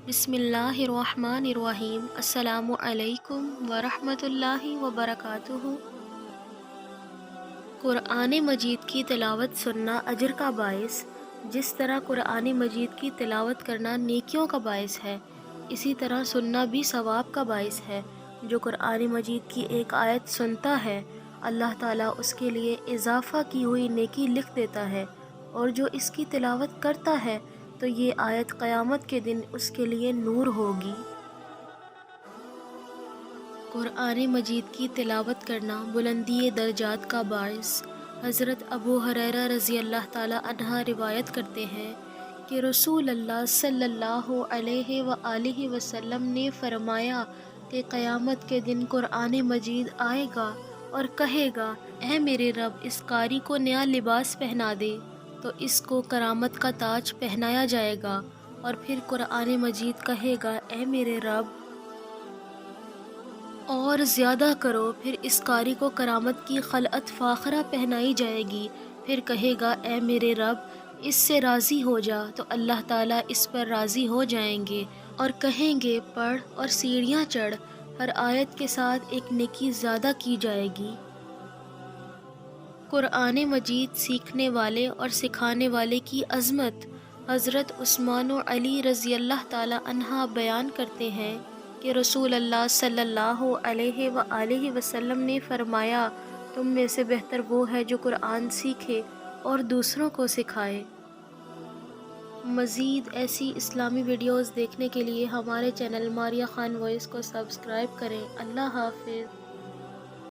बिस्मिल्लाहिर्रहमानिर्रहीम। अस्सलामु अलैकुम वरहमतुल्लाहि वबरकातुहू। कुरान मजीद की तिलावत सुनना अजर का बायस। जिस तरह कुरान मजीद की तिलावत करना नेकियों का बायस है, इसी तरह सुनना भी सवाब का बायस है। जो कुरान मजीद की एक आयत सुनता है, अल्लाह ताला उसके लिए इजाफ़ा की हुई नेकी लिख देता है, और जो इसकी तिलावत करता है तो ये आयत क़यामत के दिन उसके लिए नूर होगी। कुरान मजीद की तिलावत करना बुलंदी दर्जात का बायस। हज़रत अबू हुरैरा रज़ी अल्लाह ताला अन्हा रिवायत करते हैं कि रसूल अल्लाह सल्लल्लाहु अलैहि व आलिहि वसल्लम ने फरमाया कि क़यामत के दिन कुरान मजीद आएगा और कहेगा, ऐ मेरे रब, इस कारी को नया लिबास पहना दे। तो इसको करामत का ताज पहनाया जाएगा, और फिर कुरान मजीद कहेगा, ऐ मेरे रब, और ज़्यादा करो। फिर इस कारी को करामत की खलअत फ़ाखरा पहनाई जाएगी। फिर कहेगा, ऐ मेरे रब, इससे राज़ी हो जा। तो अल्लाह ताला इस पर राज़ी हो जाएंगे और कहेंगे, पढ़ और सीढ़ियाँ चढ़। हर आयत के साथ एक नेकी ज़्यादा की जाएगी। कुरान मजीद सीखने वाले और सिखाने वाले की अज़मत। हज़रत उस्मान और अली रज़ी अल्लाह ताला अन्हा बयान करते हैं कि रसूल अल्लाह सल्लल्लाहु अलैहि व आलिहि वसल्लम ने फ़रमाया, तुम में से बेहतर वो है जो कुरान सीखे और दूसरों को सिखाए। मज़ीद ऐसी इस्लामी वीडियोज़ देखने के लिए हमारे चैनल मारिया ख़ान वॉइस को सब्सक्राइब करें। अल्लाह हाफ़िज़।